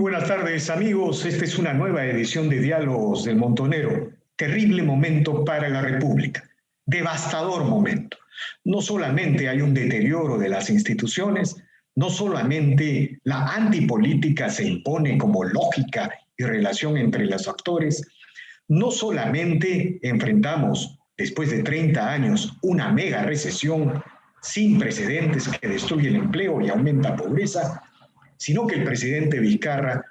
Buenas tardes, amigos. Esta es una nueva edición de Diálogos del Montonero. Terrible momento para la República. Devastador momento. No solamente hay un deterioro de las instituciones, no solamente la antipolítica se impone como lógica y relación entre los actores, no solamente enfrentamos, después de 30 años, una mega recesión sin precedentes que destruye el empleo y aumenta pobreza, sino que el presidente Vizcarra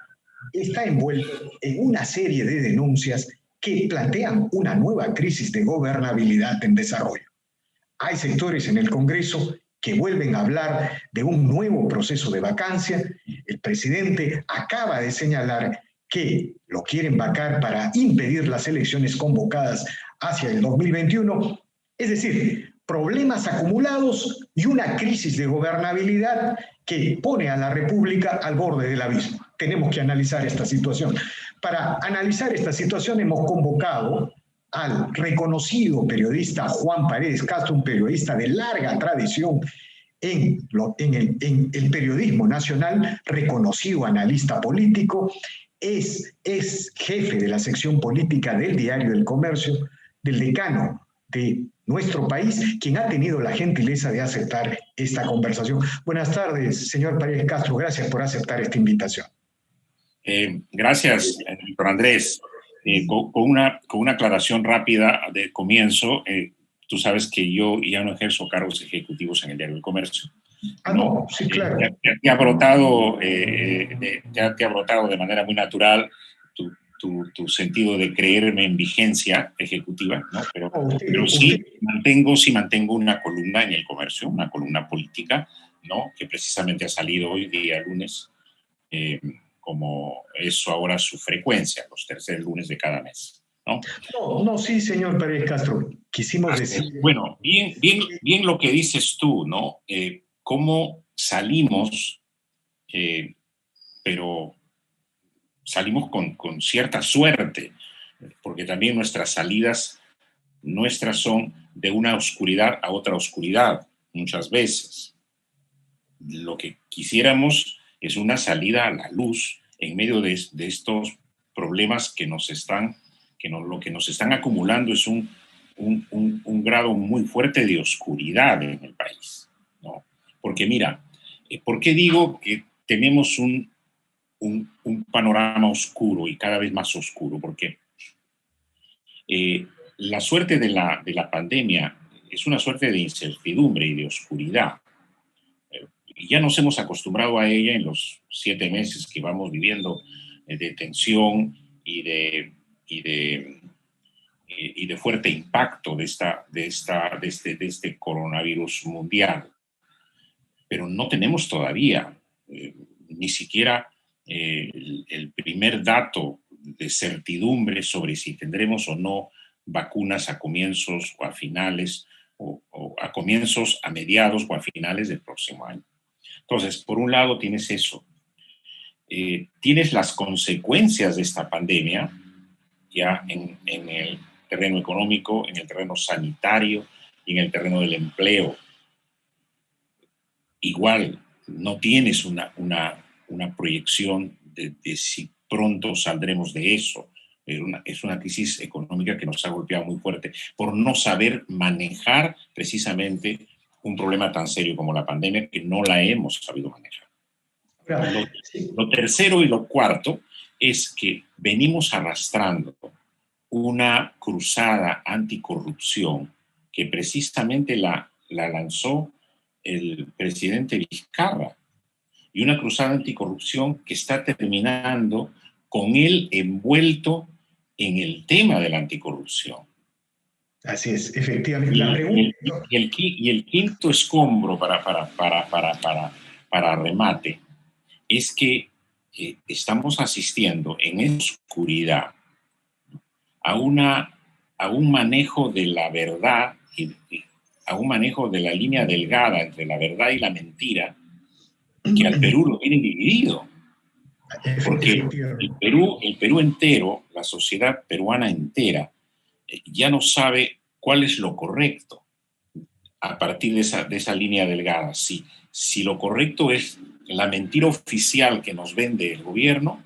está envuelto en una serie de denuncias que plantean una nueva crisis de gobernabilidad en desarrollo. Hay sectores en el Congreso que vuelven a hablar de un nuevo proceso de vacancia. El presidente acaba de señalar que lo quieren vacar para impedir las elecciones convocadas hacia el 2021. Es decir, problemas acumulados y una crisis de gobernabilidad que pone a la República al borde del abismo. Tenemos que analizar esta situación. Para analizar esta situación hemos convocado al reconocido periodista Juan Paredes Castro, un periodista de larga tradición en el periodismo nacional, reconocido analista político, es jefe de la sección política del Diario El Comercio, del decano de nuestro país, quien ha tenido la gentileza de aceptar esta conversación. Buenas tardes, señor Paredes Castro, gracias por aceptar esta invitación. Gracias, doctor Andrés. Con una aclaración rápida de comienzo, tú sabes que yo ya no ejerzo cargos ejecutivos en el Diario del Comercio. No, sí, claro. Te ha brotado de manera muy natural tu sentido de creerme en vigencia ejecutiva, ¿no? Pero sí mantengo una columna en El Comercio, una columna política, ¿no? Que precisamente ha salido hoy día lunes, como eso ahora su frecuencia, los terceros lunes de cada mes, ¿no? No, sí, señor Paredes Castro, quisimos decir... Bueno, bien lo que dices tú, ¿no? Cómo salimos, pero salimos con cierta suerte, porque también nuestras salidas son de una oscuridad a otra oscuridad, muchas veces. Lo que quisiéramos es una salida a la luz en medio de estos problemas que lo que nos están acumulando es un grado muy fuerte de oscuridad en el país, ¿no? Porque mira, ¿por qué digo que tenemos un panorama oscuro y cada vez más oscuro? Porque la suerte de la pandemia es una suerte de incertidumbre y de oscuridad. Y ya nos hemos acostumbrado a ella en los 7 meses que vamos viviendo de tensión y de fuerte impacto de este coronavirus mundial. Pero no tenemos todavía ni siquiera el primer dato de certidumbre sobre si tendremos o no vacunas a comienzos o a finales, o a comienzos, a mediados o a finales del próximo año. Entonces, por un lado tienes eso. Tienes las consecuencias de esta pandemia ya en el terreno económico, en el terreno sanitario y en el terreno del empleo. Igual, no tienes una proyección de si pronto saldremos de eso. Es una crisis económica que nos ha golpeado muy fuerte por no saber manejar precisamente un problema tan serio como la pandemia, que no la hemos sabido manejar. Lo tercero y lo cuarto es que venimos arrastrando una cruzada anticorrupción que precisamente la lanzó el presidente Vizcarra, y una cruzada anticorrupción que está terminando con él envuelto en el tema de la anticorrupción. Así es, efectivamente. Y el quinto escombro para remate es que estamos asistiendo en oscuridad a un manejo de la verdad y a un manejo de la línea delgada entre la verdad y la mentira, que al Perú lo tiene dividido. Porque el Perú entero, la sociedad peruana entera, ya no sabe cuál es lo correcto a partir de esa línea delgada. Si lo correcto es la mentira oficial que nos vende el gobierno,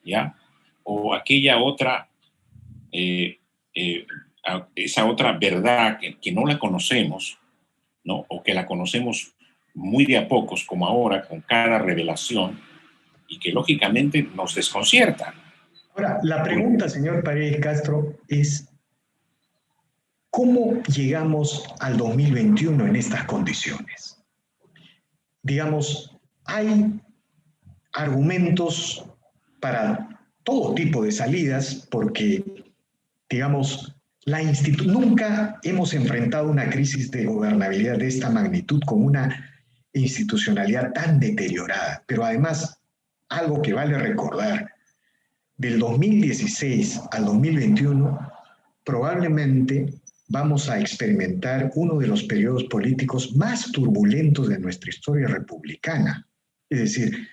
¿ya? O aquella otra, esa otra verdad que no la conocemos, ¿no? O que la conocemos muy de a pocos, como ahora, con cada revelación, y que lógicamente nos desconcierta. Ahora, la pregunta, señor Paredes Castro, es ¿cómo llegamos al 2021 en estas condiciones? Digamos, hay argumentos para todo tipo de salidas porque, digamos, nunca hemos enfrentado una crisis de gobernabilidad de esta magnitud con una institucionalidad tan deteriorada. Pero además, algo que vale recordar, del 2016 al 2021, probablemente vamos a experimentar uno de los periodos políticos más turbulentos de nuestra historia republicana. Es decir,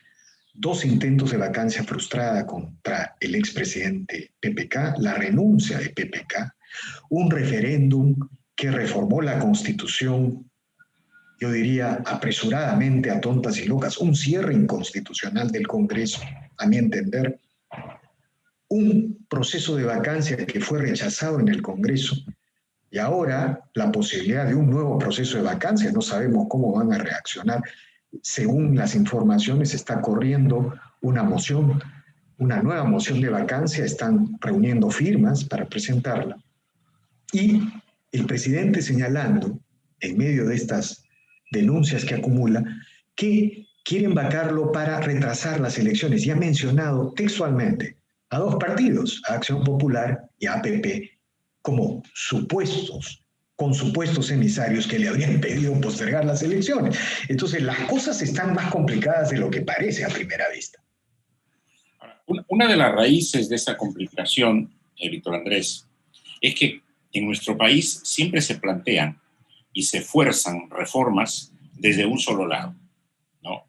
2 intentos de vacancia frustrada contra el expresidente PPK, la renuncia de PPK, un referéndum que reformó la Constitución, yo diría apresuradamente, a tontas y locas, un cierre inconstitucional del Congreso, a mi entender, un proceso de vacancia que fue rechazado en el Congreso y ahora la posibilidad de un nuevo proceso de vacancia. No sabemos cómo van a reaccionar. Según las informaciones, está corriendo una moción, una nueva moción de vacancia, están reuniendo firmas para presentarla. Y el presidente señalando, en medio de estas denuncias que acumula, que quieren vacarlo para retrasar las elecciones. Y ha mencionado textualmente a 2 partidos, a Acción Popular y a APP, como con supuestos emisarios que le habrían pedido postergar las elecciones. Entonces, las cosas están más complicadas de lo que parece a primera vista. Una de las raíces de esta complicación, Víctor Andrés, es que en nuestro país siempre se plantean y se fuerzan reformas desde un solo lado, ¿no?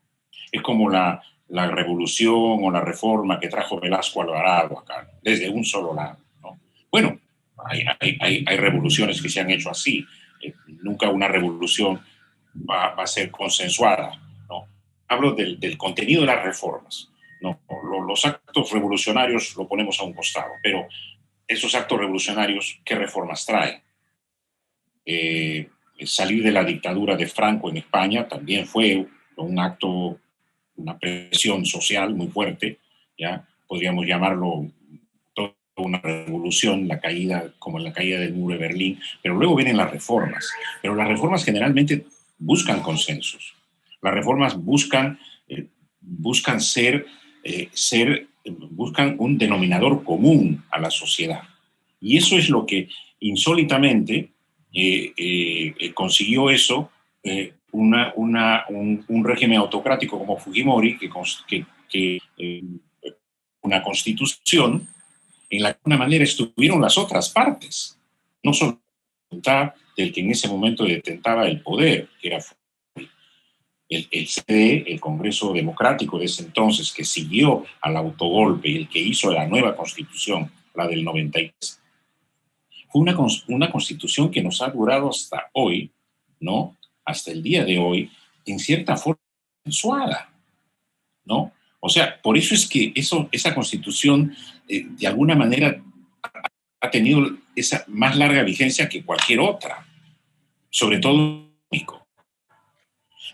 Es como la revolución o la reforma que trajo Velasco Alvarado acá, desde un solo lado, ¿no? Bueno, hay revoluciones que se han hecho así. Nunca una revolución va a ser consensuada, ¿no? Hablo del contenido de las reformas, ¿no? Los actos revolucionarios lo ponemos a un costado, pero esos actos revolucionarios, ¿qué reformas traen? Salir de la dictadura de Franco en España también fue un acto, una presión social muy fuerte, ¿ya? Podríamos llamarlo toda una revolución, como la caída del muro de Berlín, pero luego vienen las reformas. Pero las reformas generalmente buscan consensos. Las reformas buscan buscan un denominador común a la sociedad. Y eso es lo que insólitamente consiguió eso un régimen autocrático como Fujimori, una constitución en la que de alguna manera estuvieron las otras partes, no solo del que en ese momento detentaba el poder, que era el CD, el Congreso Democrático de ese entonces, que siguió al autogolpe y el que hizo la nueva constitución, la del 93. Fue una constitución que nos ha durado hasta hoy, ¿no? Hasta el día de hoy, en cierta forma consensuada, ¿no? O sea, por eso es que esa constitución, de alguna manera, ha tenido esa más larga vigencia que cualquier otra, sobre todo México.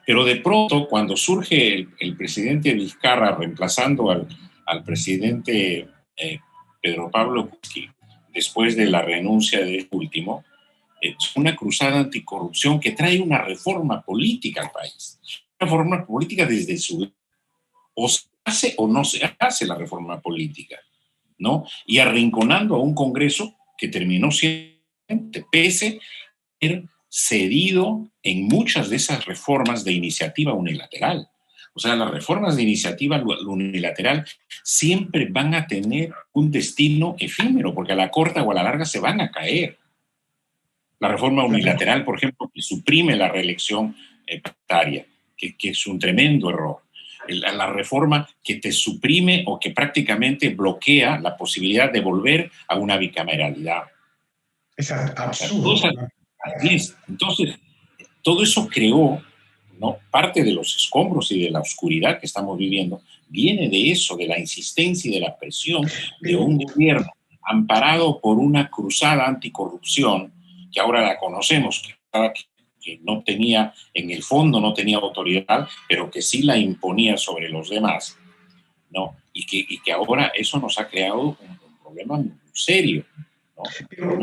Pero de pronto, cuando surge el presidente Vizcarra reemplazando al presidente Pedro Pablo Kuczynski, después de la renuncia de este último, es una cruzada anticorrupción que trae una reforma política al país. Una reforma política desde su... O se hace o no se hace la reforma política, ¿no? Y arrinconando a un Congreso que terminó siendo, pese a ser cedido en muchas de esas reformas de iniciativa unilateral. O sea, las reformas de iniciativa unilateral siempre van a tener un destino efímero, porque a la corta o a la larga se van a caer. La reforma unilateral, por ejemplo, que suprime la reelección paritaria, que es un tremendo error. La reforma que te suprime o que prácticamente bloquea la posibilidad de volver a una bicameralidad. Es absurdo. Entonces, todo eso creó ¿no? Parte de los escombros y de la oscuridad que estamos viviendo viene de eso, de la insistencia y de la presión de un gobierno amparado por una cruzada anticorrupción, que ahora la conocemos, que no tenía, en el fondo no tenía autoridad, pero que sí la imponía sobre los demás, ¿no? Y que ahora eso nos ha creado un problema muy serio, ¿no? Pero,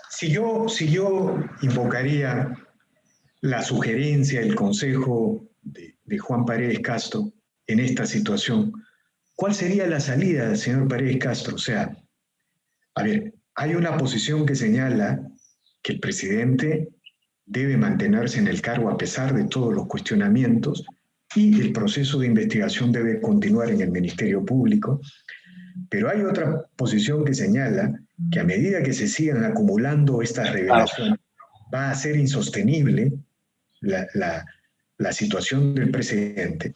si yo invocaría la sugerencia, el consejo de Juan Paredes Castro en esta situación, ¿cuál sería la salida, señor Paredes Castro? O sea, a ver, hay una posición que señala que el presidente debe mantenerse en el cargo a pesar de todos los cuestionamientos y el proceso de investigación debe continuar en el Ministerio Público. Pero hay otra posición que señala que a medida que se sigan acumulando estas revelaciones, va a ser insostenible la situación del presidente.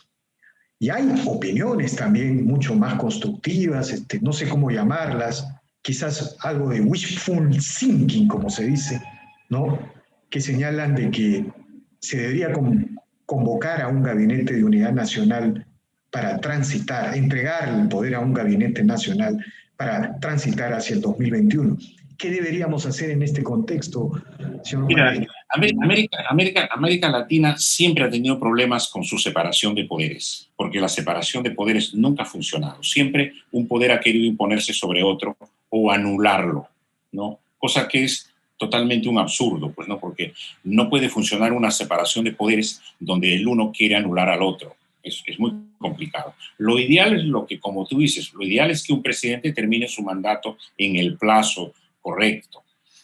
Y hay opiniones también mucho más constructivas, no sé cómo llamarlas, quizás algo de wishful thinking, como se dice, ¿no? Que señalan de que se debería convocar a un gabinete de unidad nacional para transitar, entregar el poder a un gabinete nacional para transitar hacia el 2021. ¿Qué deberíamos hacer en este contexto, señor Paredes? América Latina siempre ha tenido problemas con su separación de poderes, porque la separación de poderes nunca ha funcionado. Siempre un poder ha querido imponerse sobre otro o anularlo, ¿no? Cosa que es totalmente un absurdo, pues, ¿no? Porque no puede funcionar una separación de poderes donde el uno quiere anular al otro. Es muy complicado. Lo ideal es lo que, como tú dices, lo ideal es que un presidente termine su mandato en el plazo correcto.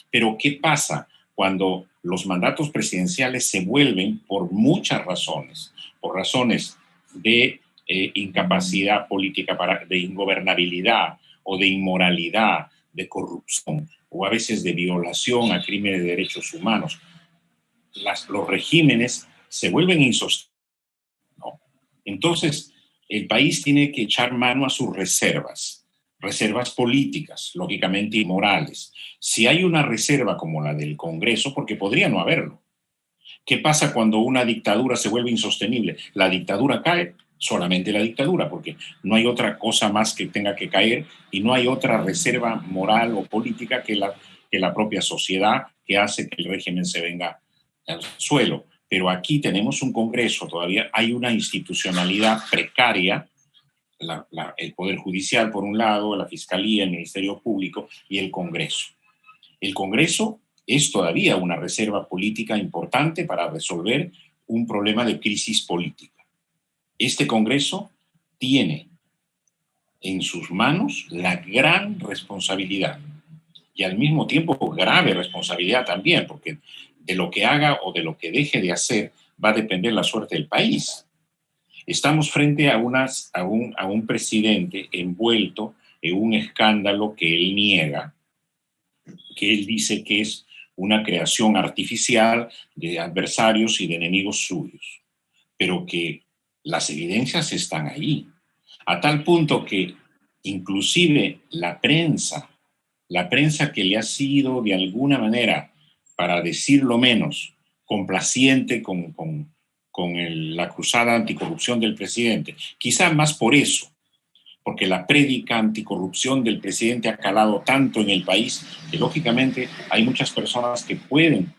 Pero ¿qué pasa cuando los mandatos presidenciales se vuelven, por muchas razones, por razones de incapacidad política, de ingobernabilidad o de inmoralidad, de corrupción o a veces de violación a crímenes de derechos humanos? Los regímenes se vuelven insostenibles, ¿no? Entonces, el país tiene que echar mano a sus reservas políticas, lógicamente, y morales. Si hay una reserva como la del Congreso, porque podría no haberlo. ¿Qué pasa cuando una dictadura se vuelve insostenible? La dictadura cae, solamente la dictadura, porque no hay otra cosa más que tenga que caer y no hay otra reserva moral o política que la propia sociedad que hace que el régimen se venga al suelo. Pero aquí tenemos un Congreso, todavía hay una institucionalidad precaria, el Poder Judicial por un lado, la Fiscalía, el Ministerio Público y el Congreso. El Congreso es todavía una reserva política importante para resolver un problema de crisis política. Este Congreso tiene en sus manos la gran responsabilidad y al mismo tiempo grave responsabilidad también, porque de lo que haga o de lo que deje de hacer va a depender la suerte del país. Estamos frente a un presidente envuelto en un escándalo que él niega, que él dice que es una creación artificial de adversarios y de enemigos suyos, pero que las evidencias están ahí, a tal punto que inclusive la prensa que le ha sido de alguna manera, para decirlo menos, complaciente con la cruzada anticorrupción del presidente, quizá más por eso, porque la prédica anticorrupción del presidente ha calado tanto en el país que lógicamente hay muchas personas que pueden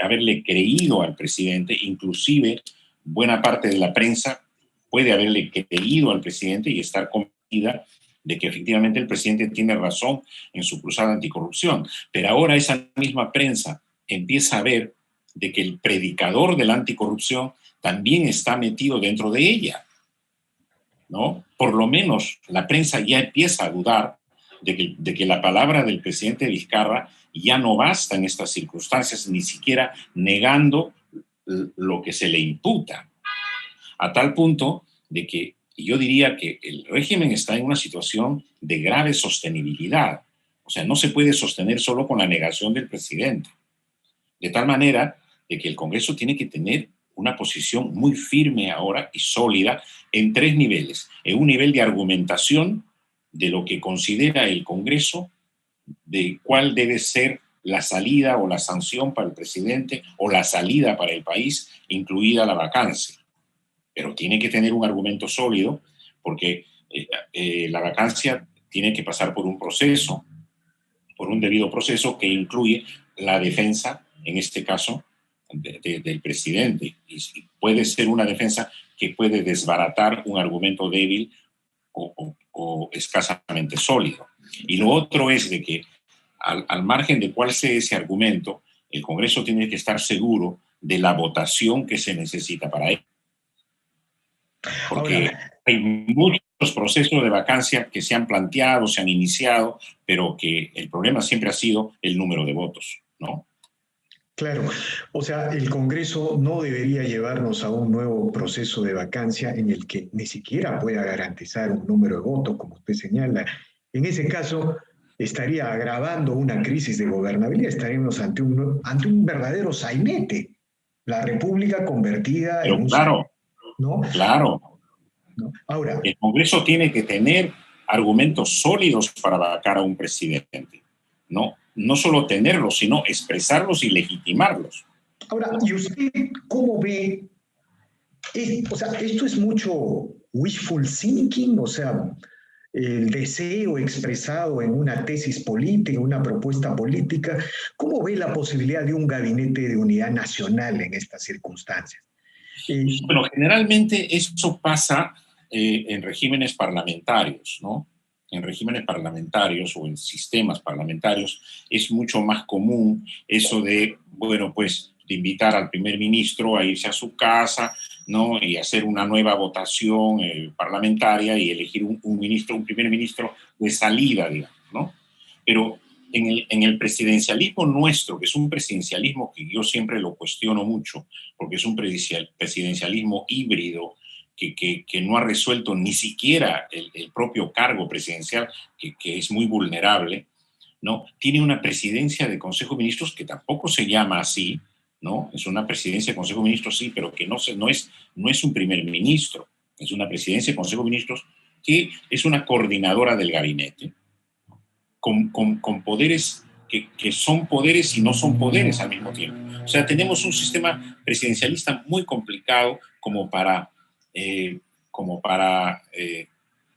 haberle creído al presidente, inclusive buena parte de la prensa puede haberle creído al presidente y estar convencida de que efectivamente el presidente tiene razón en su cruzada anticorrupción. Pero ahora esa misma prensa empieza a ver de que el predicador de la anticorrupción también está metido dentro de ella, ¿no? Por lo menos la prensa ya empieza a dudar de que la palabra del presidente Vizcarra ya no basta en estas circunstancias, ni siquiera negando lo que se le imputa, a tal punto de que yo diría que el régimen está en una situación de grave sostenibilidad. O sea, no se puede sostener solo con la negación del presidente. De tal manera de que el Congreso tiene que tener una posición muy firme ahora y sólida en tres niveles. En un nivel de argumentación de lo que considera el Congreso, de cuál debe ser la salida o la sanción para el presidente o la salida para el país, incluida la vacancia. Pero tiene que tener un argumento sólido porque la vacancia tiene que pasar por un proceso, por un debido proceso que incluye la defensa, en este caso, del presidente. Y puede ser una defensa que puede desbaratar un argumento débil o escasamente sólido. Y lo otro es de que al margen de cuál sea ese argumento, el Congreso tiene que estar seguro de la votación que se necesita para él. Porque ahora, hay muchos procesos de vacancia que se han planteado, se han iniciado, pero que el problema siempre ha sido el número de votos, ¿no? Claro, o sea, el Congreso no debería llevarnos a un nuevo proceso de vacancia en el que ni siquiera pueda garantizar un número de votos, como usted señala. En ese caso, estaría agravando una crisis de gobernabilidad, estaríamos ante un verdadero sainete, la República convertida pero en un claro, sainete, ¿no? Claro. ¿No? Ahora, el Congreso tiene que tener argumentos sólidos para vacar a un presidente, ¿no? No solo tenerlos, sino expresarlos y legitimarlos. Ahora, ¿y usted cómo ve? O sea, esto es mucho wishful thinking, o sea, el deseo expresado en una tesis política, una propuesta política. ¿Cómo ve la posibilidad de un gabinete de unidad nacional en estas circunstancias? Bueno, generalmente eso pasa en regímenes parlamentarios, ¿no? En regímenes parlamentarios o en sistemas parlamentarios es mucho más común eso de, bueno, pues de invitar al primer ministro a irse a su casa, ¿no? Y hacer una nueva votación parlamentaria y elegir un primer ministro de salida, digamos, ¿no? Pero en el presidencialismo nuestro, que es un presidencialismo que yo siempre lo cuestiono mucho, porque es un presidencialismo híbrido que no ha resuelto ni siquiera el propio cargo presidencial, que es muy vulnerable, ¿no? Tiene una presidencia de Consejo de Ministros que tampoco se llama así, ¿no? Es una presidencia de Consejo de Ministros, sí, pero que no es un primer ministro, es una presidencia de Consejo de Ministros que es una coordinadora del gabinete, con poderes que son poderes y no son poderes al mismo tiempo. O sea, tenemos un sistema presidencialista muy complicado como para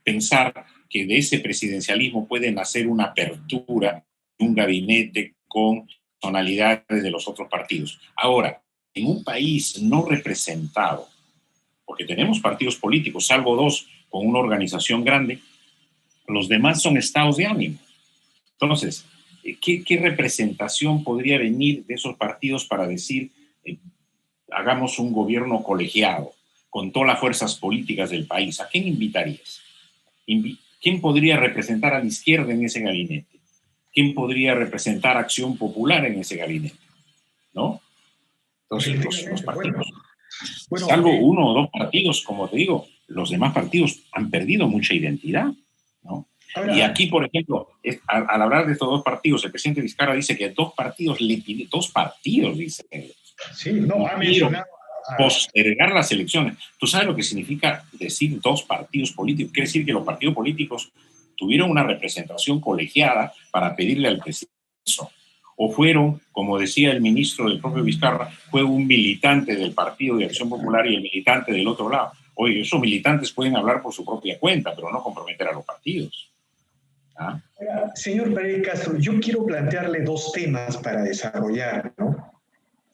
pensar que de ese presidencialismo puede nacer una apertura de un gabinete con tonalidades de los otros partidos. Ahora, en un país no representado, porque tenemos partidos políticos, salvo dos con una organización grande, los demás son estados de ánimo. Entonces, ¿qué representación podría venir de esos partidos para decir hagamos un gobierno colegiado con todas las fuerzas políticas del país? ¿A quién invitarías? ¿Quién podría representar a la izquierda en ese gabinete? ¿Quién podría representar Acción Popular en ese gabinete? ¿No? Entonces, los partidos, salvo uno o dos partidos, como te digo, los demás partidos han perdido mucha identidad, ¿no? Ahora, y aquí, por ejemplo, al hablar de estos dos partidos, el presidente Vizcarra dice que dos partidos, dice. Sí, no, ha mencionado. Postergar las elecciones. ¿Tú sabes lo que significa decir dos partidos políticos? Quiere decir que los partidos políticos tuvieron una representación colegiada para pedirle al presidente eso. O fueron, como decía el ministro del propio Vizcarra, fue un militante del Partido de Acción Popular y el militante del otro lado. Oye, esos militantes pueden hablar por su propia cuenta, pero no comprometer a los partidos. ¿Ah? Señor Pérez Castro, yo quiero plantearle dos temas para desarrollar, ¿no?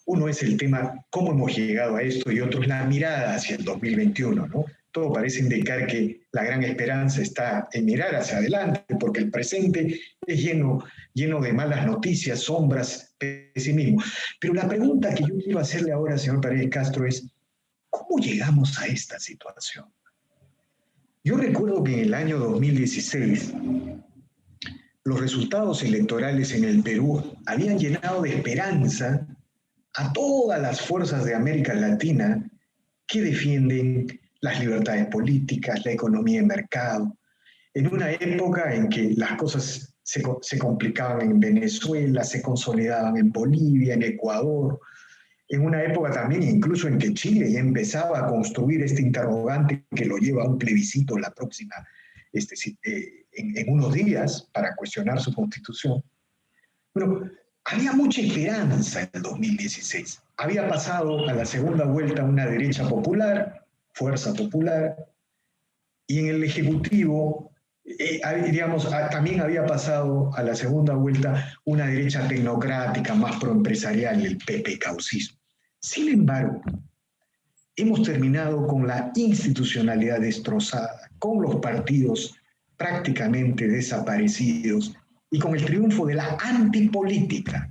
Uno es el tema cómo hemos llegado a esto y otro es la mirada hacia el 2021, ¿no? Todo parece indicar que la gran esperanza está en mirar hacia adelante, porque el presente es lleno de malas noticias, sombras, pesimismo. Pero la pregunta que yo quiero hacerle ahora, señor Pérez Castro, es ¿cómo llegamos a esta situación? Yo recuerdo que en el año 2016 los resultados electorales en el Perú habían llenado de esperanza a todas las fuerzas de América Latina que defienden las libertades políticas, la economía de mercado, en una época en que las cosas se complicaban en Venezuela, se consolidaban en Bolivia, en Ecuador, en una época también incluso en que Chile ya empezaba a construir este interrogante que lo lleva a un plebiscito la próxima, en unos días para cuestionar su constitución. Bueno, Había mucha esperanza en el 2016. Había pasado a la segunda vuelta una derecha popular, Fuerza Popular, y en el Ejecutivo, digamos, también había pasado a la segunda vuelta una derecha tecnocrática más proempresarial, el PP-caucismo. Sin embargo, hemos terminado con la institucionalidad destrozada, con los partidos prácticamente desaparecidos y con el triunfo de la antipolítica.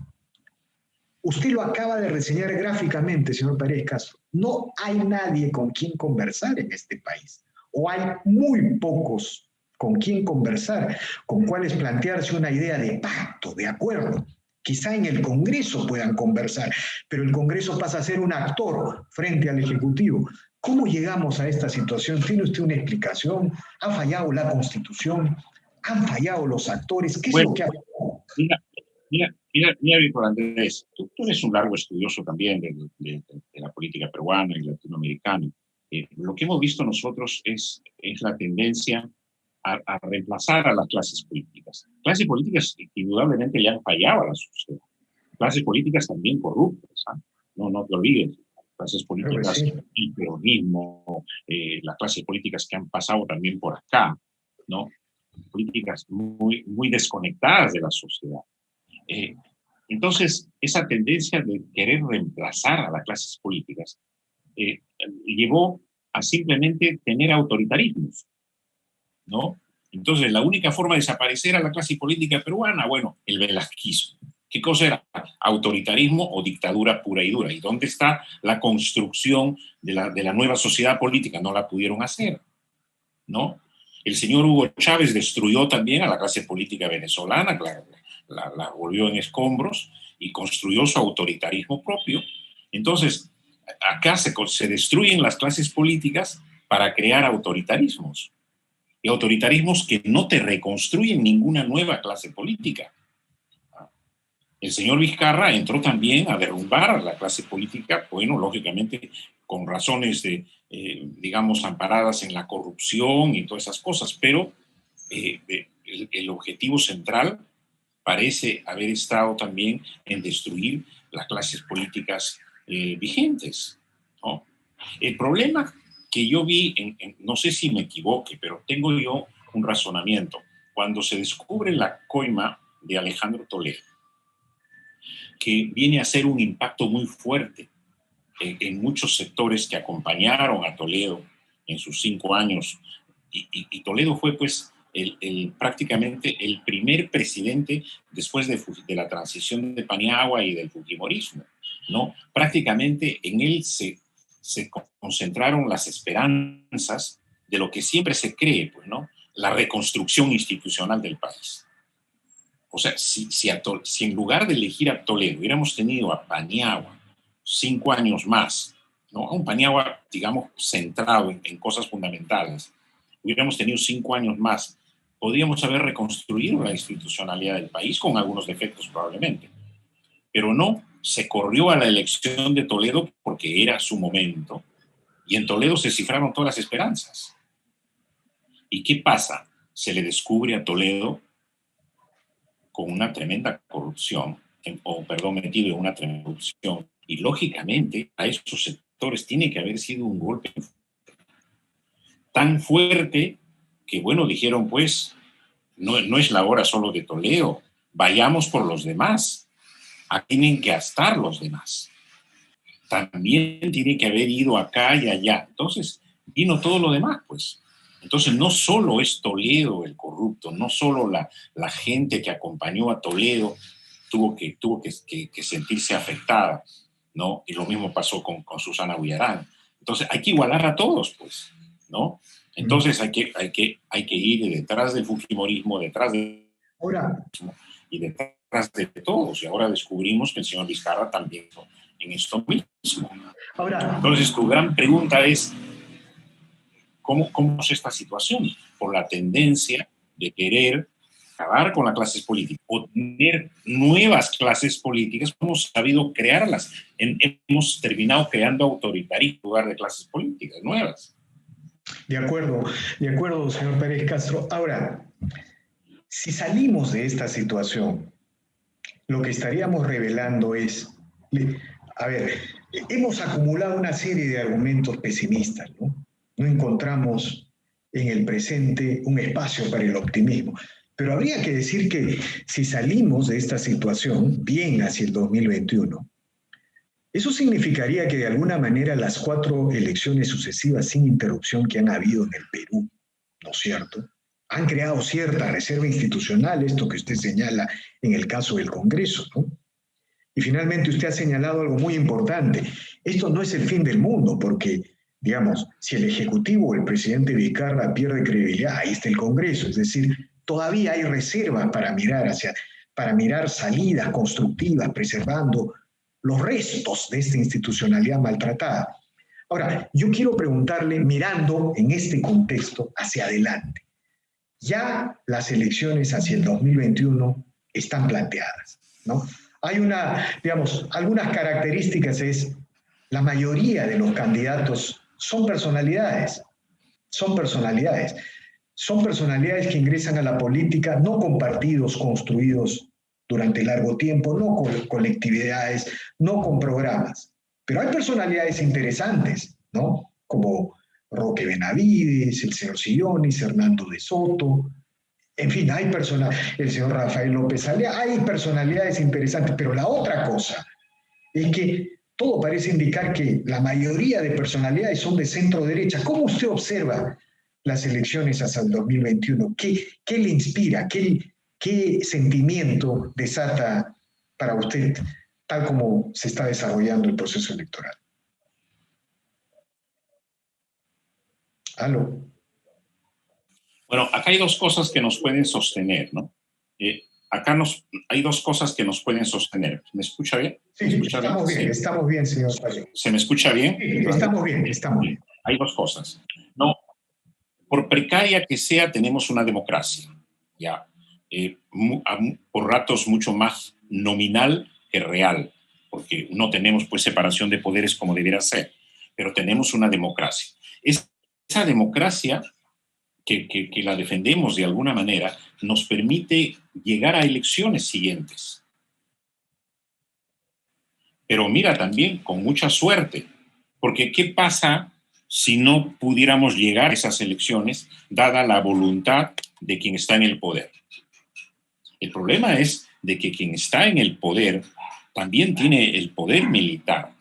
Usted lo acaba de reseñar gráficamente, señor Pérez Castro. No hay nadie con quien conversar en este país, o hay muy pocos con quien conversar, con cuales plantearse una idea de pacto, de acuerdo. Quizá en el Congreso puedan conversar, pero el Congreso pasa a ser un actor frente al Ejecutivo. ¿Cómo llegamos a esta situación? ¿Tiene usted una explicación? ¿Ha fallado la Constitución? ¿Han fallado los actores? ¿Qué es Bueno, lo que ha fallado? mira, Víctor Andrés, tú eres un largo estudioso también de la política peruana y latinoamericana. Lo que hemos visto nosotros es la tendencia a reemplazar a las clases políticas. Clases políticas que indudablemente le han fallado a la sociedad. Clases políticas también corruptas, ¿eh? No te olvides. Clases políticas, Sí. el peronismo, las clases políticas que han pasado también por acá, ¿no? Políticas muy desconectadas de la sociedad. Entonces, esa tendencia de querer reemplazar a las clases políticas llevó a simplemente tener autoritarismos, ¿no? Entonces, la única forma de desaparecer a la clase política peruana, bueno, el velasquismo. ¿Qué cosa era? Autoritarismo o dictadura pura y dura. ¿Y dónde está la construcción de la nueva sociedad política? No la pudieron hacer, ¿no? El señor Hugo Chávez destruyó también a la clase política venezolana, la volvió en escombros y construyó su autoritarismo propio. Entonces, acá se destruyen las clases políticas para crear autoritarismos. Y autoritarismos que no te reconstruyen ninguna nueva clase política. El señor Vizcarra entró también a derrumbar a la clase política, bueno, lógicamente con razones digamos, amparadas en la corrupción y todas esas cosas, pero el objetivo central parece haber estado también en destruir las clases políticas vigentes, ¿no? El problema que yo vi, no sé si me equivoque, pero tengo yo un razonamiento. Cuando se descubre la coima de Alejandro Toledo, que viene a ser un impacto muy fuerte en muchos sectores que acompañaron a Toledo en sus 5 años, y Toledo fue pues prácticamente el primer presidente después de la transición de Paniagua y del fujimorismo, ¿no? Prácticamente en él se concentraron las esperanzas de lo que siempre se cree, pues, ¿no? La reconstrucción institucional del país. O sea, si en lugar de elegir a Toledo hubiéramos tenido a Paniagua 5 años más, ¿no? A un Paniagua, digamos, centrado en cosas fundamentales, hubiéramos tenido 5 años más, podríamos haber reconstruido la institucionalidad del país con algunos defectos probablemente. Pero no, se corrió a la elección de Toledo porque era su momento. Y en Toledo se cifraron todas las esperanzas. ¿Y qué pasa? Se le descubre a Toledo con una tremenda corrupción, metido en una tremenda corrupción. Y lógicamente a esos sectores tiene que haber sido un golpe tan fuerte que, bueno, dijeron, pues, no es la hora solo de Toledo, vayamos por los demás. Aquí tienen que estar los demás. También tiene que haber ido acá y allá. Entonces, vino todo lo demás, pues. Entonces, no solo es Toledo el corrupto, no solo la gente que acompañó a Toledo tuvo que sentirse afectada, ¿no? Y lo mismo pasó con Susana Villarán. Entonces, hay que igualar a todos, pues, ¿no? Entonces, hay que ir detrás del fujimorismo, detrás de... Ahora, y detrás de todos. Y ahora descubrimos que el señor Vizcarra también en esto mismo. ahora, Entonces, tu gran pregunta es, ¿cómo es esta situación? Por la tendencia de querer acabar con las clases políticas o tener nuevas clases políticas, hemos sabido crearlas. Hemos terminado creando autoritarismo en lugar de clases políticas nuevas. de acuerdo, señor Pérez Castro. Ahora, si salimos de esta situación, lo que estaríamos revelando es, a ver, hemos acumulado una serie de argumentos pesimistas, ¿no? No encontramos en el presente un espacio para el optimismo. Pero habría que decir que si salimos de esta situación bien hacia el 2021, eso significaría que de alguna manera las 4 elecciones sucesivas sin interrupción que han habido en el Perú, ¿no es cierto?, han creado cierta reserva institucional, esto que usted señala en el caso del Congreso, ¿no? Y finalmente usted ha señalado algo muy importante. Esto no es el fin del mundo, porque, digamos, si el Ejecutivo o el presidente Vizcarra pierde credibilidad, ahí está el Congreso. Es decir, todavía hay reservas para mirar salidas constructivas, preservando los restos de esta institucionalidad maltratada. Ahora, yo quiero preguntarle, mirando en este contexto hacia adelante, ya las elecciones hacia el 2021 están planteadas, ¿no? Hay algunas características es, la mayoría de los candidatos son personalidades, son personalidades, son personalidades que ingresan a la política no con partidos construidos durante largo tiempo, no con colectividades, no con programas, pero hay personalidades interesantes, ¿no? Como Roque Benavides, el señor Sillones, Hernando de Soto, en fin, hay el señor Rafael López Alea, hay personalidades interesantes, pero la otra cosa es que todo parece indicar que la mayoría de personalidades son de centro derecha. ¿Cómo usted observa las elecciones hasta el 2021? ¿Qué le inspira? ¿Qué sentimiento desata para usted tal como se está desarrollando el proceso electoral? ¿Aló? Bueno, acá hay 2 cosas que nos pueden sostener, ¿no? Hay 2 cosas que nos pueden sostener. ¿Me escucha bien? Sí, estamos bien, señor Faye. ¿Se me escucha bien? Sí, estamos bien. Hay 2 cosas. No, por precaria que sea, tenemos una democracia, ya. Por ratos mucho más nominal que real, porque no tenemos pues separación de poderes como debiera ser, pero tenemos una democracia. Esa democracia que la defendemos de alguna manera, nos permite llegar a elecciones siguientes. Pero mira, también con mucha suerte, porque ¿qué pasa si no pudiéramos llegar a esas elecciones dada la voluntad de quien está en el poder? El problema es de que quien está en el poder también tiene el poder militar,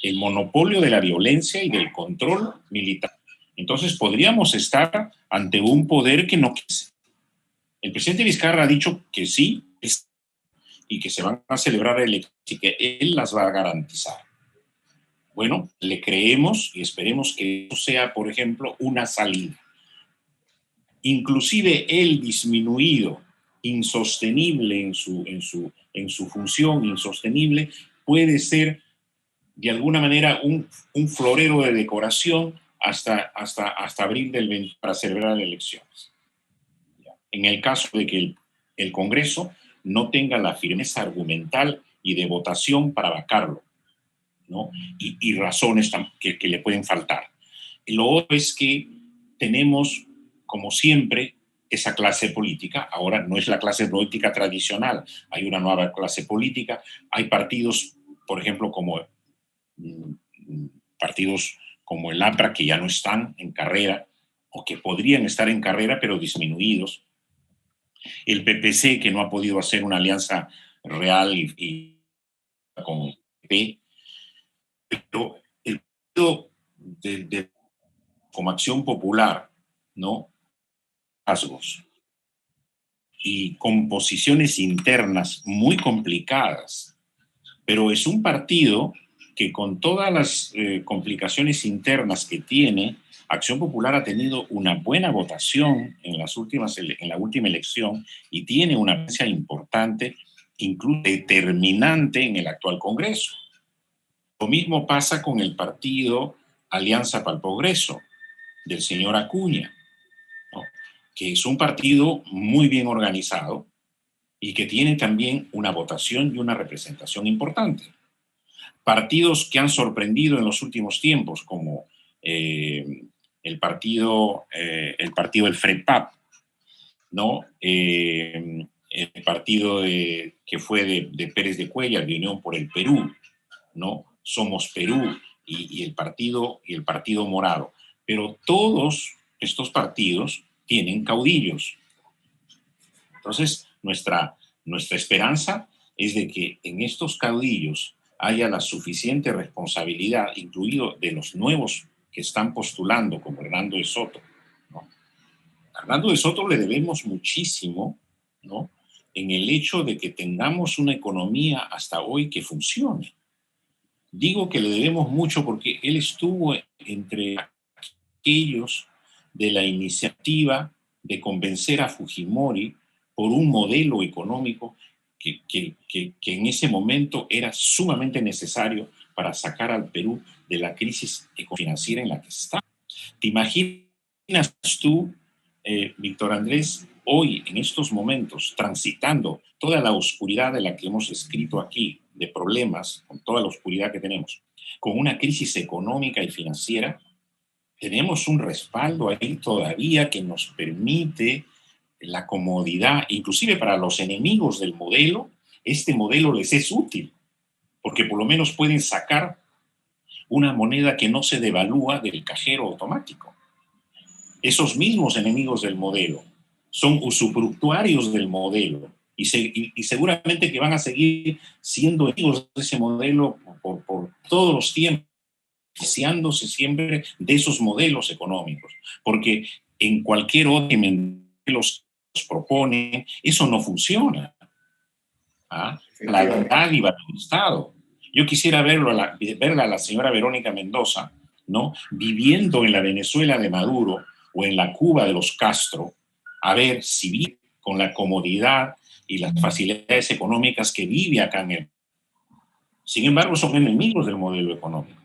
el monopolio de la violencia y del control militar. Entonces podríamos estar ante un poder que no quiere. El presidente Vizcarra ha dicho que sí y que se van a celebrar elecciones y que él las va a garantizar. Bueno, le creemos y esperemos que eso sea, por ejemplo, una salida. Inclusive el disminuido, insostenible en su función, insostenible, puede ser de alguna manera un florero de decoración hasta abril del 20 para celebrar elecciones. En el caso de que el Congreso no tenga la firmeza argumental y de votación para vacarlo, ¿no? Y razones que le pueden faltar. Lo otro es que tenemos, como siempre, esa clase política. Ahora no es la clase política tradicional, hay una nueva clase política, hay partidos, por ejemplo, como el APRA, que ya no están en carrera, o que podrían estar en carrera, pero disminuidos. El PPC, que no ha podido hacer una alianza real y con el PP. Pero el partido como Acción Popular, ¿no? Rasgos y con posiciones internas muy complicadas, pero es un partido que con todas las complicaciones internas que tiene, Acción Popular ha tenido una buena votación en la última elección y tiene una presencia importante, incluso determinante en el actual Congreso. Lo mismo pasa con el partido Alianza para el Progreso del señor Acuña, ¿no? Que es un partido muy bien organizado y que tiene también una votación y una representación importante. Partidos que han sorprendido en los últimos tiempos, como el partido del FREPAP, ¿no? el partido que fue de Pérez de Cuéllar, de Unión por el Perú, ¿no? Somos Perú y el partido Morado. Pero todos estos partidos tienen caudillos. Entonces, nuestra esperanza es de que en estos caudillos haya la suficiente responsabilidad, incluido de los nuevos que están postulando, como Hernando de Soto, ¿no? A Hernando de Soto le debemos muchísimo, ¿no? En el hecho de que tengamos una economía hasta hoy que funcione. Digo que le debemos mucho porque él estuvo entre aquellos de la iniciativa de convencer a Fujimori por un modelo económico que en ese momento era sumamente necesario para sacar al Perú de la crisis financiera en la que está. ¿Te imaginas tú, Víctor Andrés, hoy, en estos momentos, transitando toda la oscuridad de la que hemos escrito aquí, de problemas, con toda la oscuridad que tenemos, con una crisis económica y financiera? Tenemos un respaldo ahí todavía que nos permite la comodidad, inclusive para los enemigos del modelo, este modelo les es útil, porque por lo menos pueden sacar una moneda que no se devalúa del cajero automático. Esos mismos enemigos del modelo son usufructuarios del modelo y seguramente que van a seguir siendo enemigos de ese modelo por todos los tiempos, beneficiándose siempre de esos modelos económicos, porque en cualquier otro que los propone, eso no funciona. ¿Ah? La dádiva del Estado. Yo quisiera verla a la señora Verónica Mendoza, ¿no? Viviendo en la Venezuela de Maduro o en la Cuba de los Castro, a ver si vive con la comodidad y las facilidades económicas que vive acá en el. Sin embargo, son enemigos del modelo económico.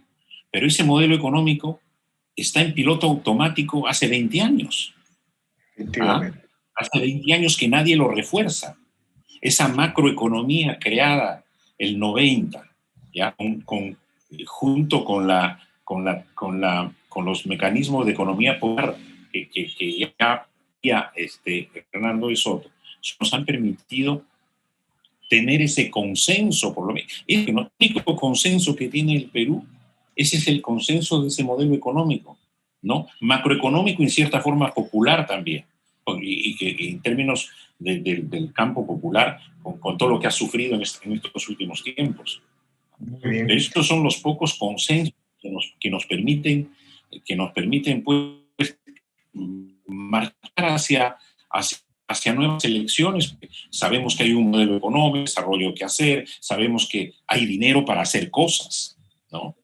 Pero ese modelo económico está en piloto automático hace 20 años. ¿Ah? Hace 20 años que nadie lo refuerza. Esa macroeconomía creada el 90, ¿ya? Junto con los mecanismos de economía popular que ya Hernando de Soto, nos han permitido tener ese consenso, por lo menos. El único consenso que tiene el Perú, ese es el consenso de ese modelo económico, ¿no? Macroeconómico y en cierta forma popular también, y que en términos del campo popular, con todo lo que ha sufrido en estos últimos tiempos. Muy bien. Estos son los pocos consensos que nos permiten pues, marchar hacia nuevas elecciones. Sabemos que hay un modelo económico, desarrollo que hacer, sabemos que hay dinero para hacer cosas, ¿no?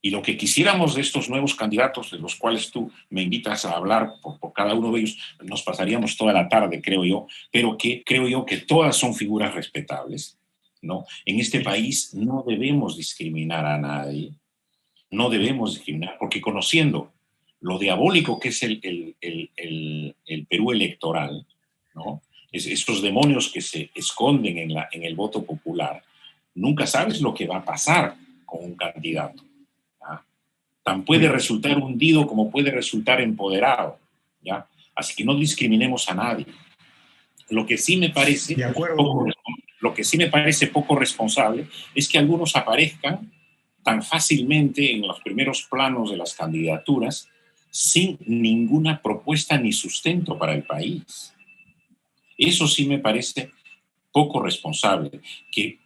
Y lo que quisiéramos de estos nuevos candidatos, de los cuales tú me invitas a hablar por cada uno de ellos, nos pasaríamos toda la tarde, creo yo, pero que creo yo que todas son figuras respetables, ¿no? En este país no debemos discriminar a nadie, no debemos discriminar, porque conociendo lo diabólico que es el Perú electoral, ¿no? Estos demonios que se esconden en el voto popular, nunca sabes lo que va a pasar con un candidato. ¿Ya? Tan puede resultar hundido como puede resultar empoderado, ¿ya? Así que no discriminemos a nadie. Lo que sí me parece poco responsable es que algunos aparezcan tan fácilmente en los primeros planos de las candidaturas sin ninguna propuesta ni sustento para el país. Eso sí me parece poco responsable, que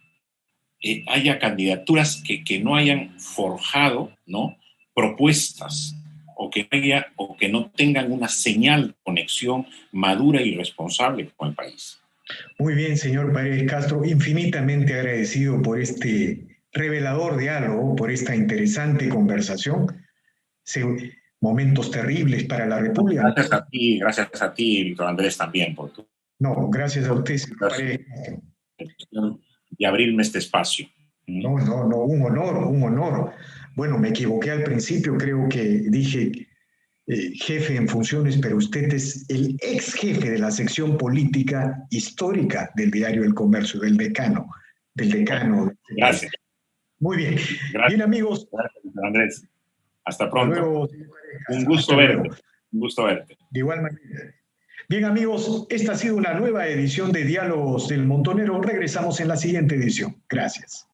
haya candidaturas que no hayan forjado, ¿no?, propuestas o que no tengan una señal de conexión madura y responsable con el país. Muy bien, señor Paredes Castro, infinitamente agradecido por este revelador diálogo, por esta interesante conversación. Momentos terribles para la República. Gracias a ti, Víctor Andrés, también por tu. No, gracias a usted, señor Paredes. Y abrirme este espacio. No, un honor. Bueno, me equivoqué al principio, creo que dije jefe en funciones, pero usted es el ex jefe de la sección política histórica del diario El Comercio, del decano. Gracias. Muy bien. Gracias. Bien, amigos. Gracias, Andrés. Hasta pronto. Hasta luego. Un gusto verte. Un gusto verte. De igual manera. Bien, amigos, esta ha sido una nueva edición de Diálogos del Montonero. Regresamos en la siguiente edición. Gracias.